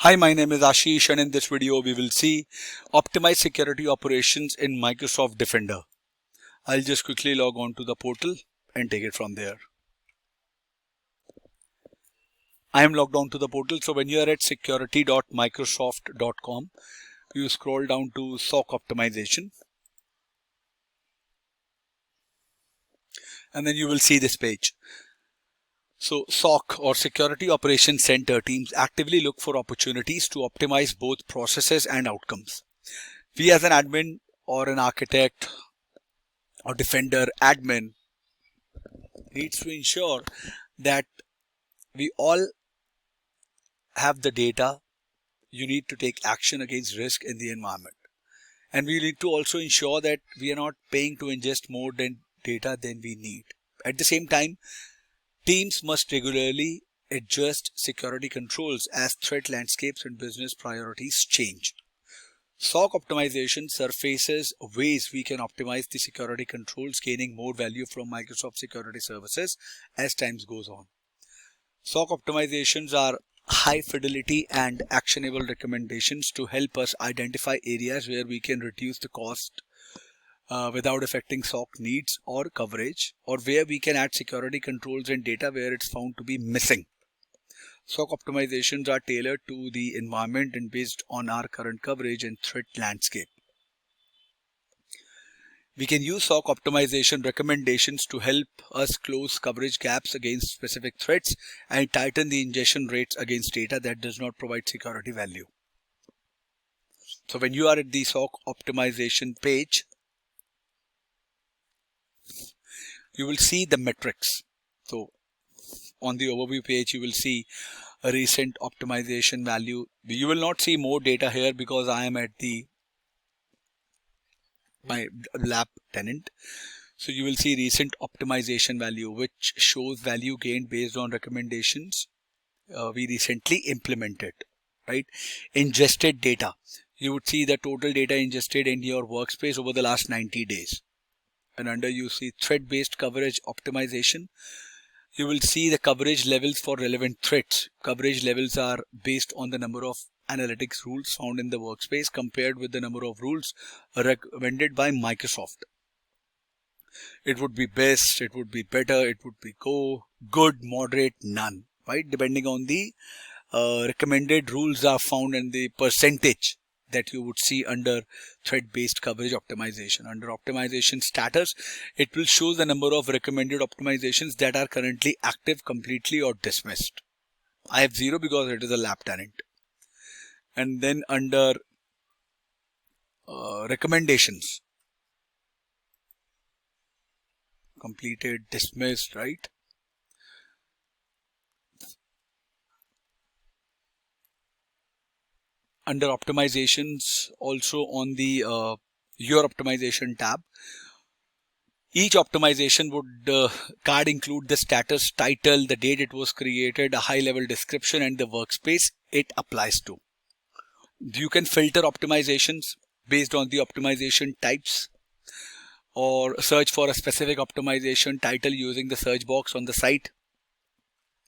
Hi, my name is Ashish, and in this video we will see optimize security operations in Microsoft Defender. I'll just quickly log on to the portal and take it from there. I am logged on to the portal, so when you are at security.microsoft.com, you scroll down to SOC optimization, and then you will see this page. So SOC or Security Operations Center teams actively look for opportunities to optimize both processes and outcomes. We as an admin or an architect or Defender admin needs to ensure that we all have the data. You need to take action against risk in the environment. And we need to also ensure that we are not paying to ingest more data than we need. At the same time, teams must regularly adjust security controls as threat landscapes and business priorities change. SOC optimization surfaces ways we can optimize the security controls, gaining more value from Microsoft security services as time goes on. SOC optimizations are high fidelity and actionable recommendations to help us identify areas where we can reduce the cost without affecting SOC needs or coverage, or where we can add security controls and data where it's found to be missing. SOC optimizations are tailored to the environment and based on our current coverage and threat landscape. We can use SOC optimization recommendations to help us close coverage gaps against specific threats and tighten the ingestion rates against data that does not provide security value. So when you are at the SOC optimization page, you will see the metrics. So on the overview page, you will see a recent optimization value. You will not see more data here because I am at my lab tenant. So you will see recent optimization value, which shows value gained based on recommendations we recently implemented, right? Ingested data. You would see the total data ingested in your workspace over the last 90 days. And under you see threat-based coverage optimization. You will see the coverage levels for relevant threats. Coverage levels are based on the number of analytics rules found in the workspace compared with the number of rules recommended by Microsoft. It would be best, it would be better, it would be good, moderate, none, right? Depending on the recommended rules are found in the percentage that you would see under threat-based coverage optimization. Under optimization status, it will show the number of recommended optimizations that are currently active, completely or dismissed. I have 0 because it is a lab tenant. And then under recommendations, completed, dismissed, right? Under optimizations, also on the your optimization tab, each optimization would card include the status, title, the date it was created, a high level description, and the workspace it applies to. You can filter optimizations based on the optimization types or search for a specific optimization title using the search box on the site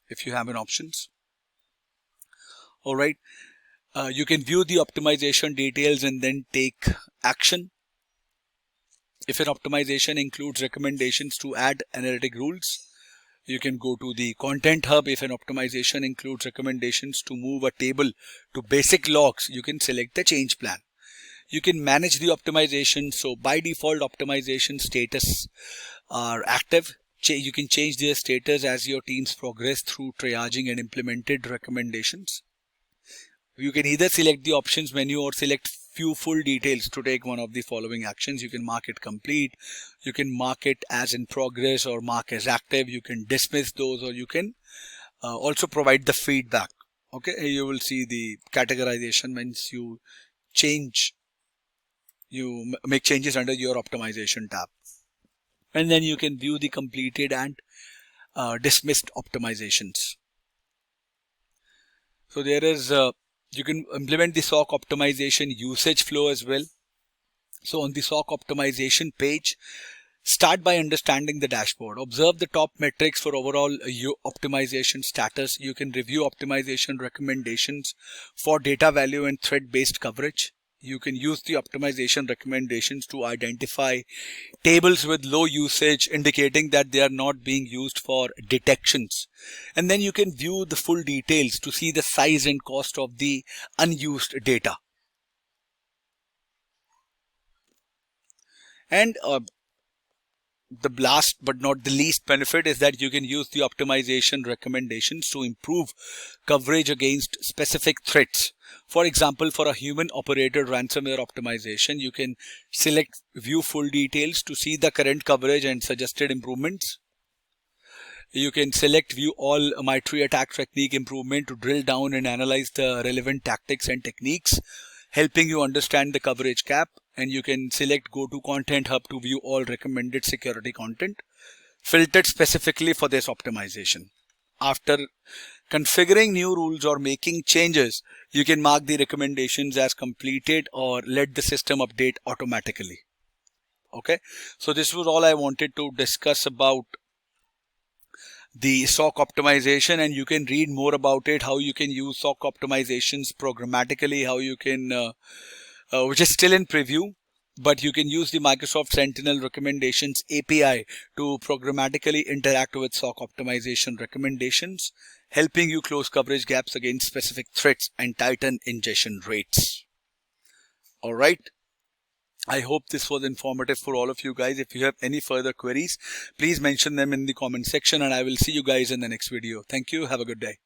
if you have an options. All right. You can view the optimization details and then take action. If an optimization includes recommendations to add analytic rules, you can go to the content hub. If an optimization includes recommendations to move a table to basic logs, you can select the change plan. You can manage the optimization. So by default, optimization status are active. You can change their status as your teams progress through triaging and implemented recommendations. You can either select the options menu or select few full details to take one of the following actions. You can mark it complete, you can mark it as in progress or mark as active, you can dismiss those, or you can also provide the feedback. Okay, you will see the categorization once you make changes under your optimization tab. And then you can view the completed and dismissed optimizations. So there is you can implement the SOC optimization usage flow as well. So on the SOC optimization page, Start by understanding the dashboard. Observe the top metrics for overall optimization status. You can review optimization recommendations for data value and thread-based coverage. You can use the optimization recommendations to identify tables with low usage, indicating that they are not being used for detections. And then you can view the full details to see the size and cost of the unused data. And the last but not the least benefit is that you can use the optimization recommendations to improve coverage against specific threats. For example, for a human operated ransomware optimization, you can select view full details to see the current coverage and suggested improvements. You can select view all MITRE attack technique improvement to drill down and analyze the relevant tactics and techniques, helping you understand the coverage gap. And you can select go to content hub to view all recommended security content filtered specifically for this optimization. After configuring new rules or making changes, you can mark the recommendations as completed or let the system update automatically. Okay, so this was all I wanted to discuss about the SOC optimization, and you can read more about it, how you can use SOC optimizations programmatically, how you can which is still in preview, but you can use the Microsoft Sentinel recommendations API to programmatically interact with SOC optimization recommendations, helping you close coverage gaps against specific threats and tighten ingestion rates. All right. I hope this was informative for all of you guys. If you have any further queries, please mention them in the comment section, and I will see you guys in the next video. Thank you. Have a good day.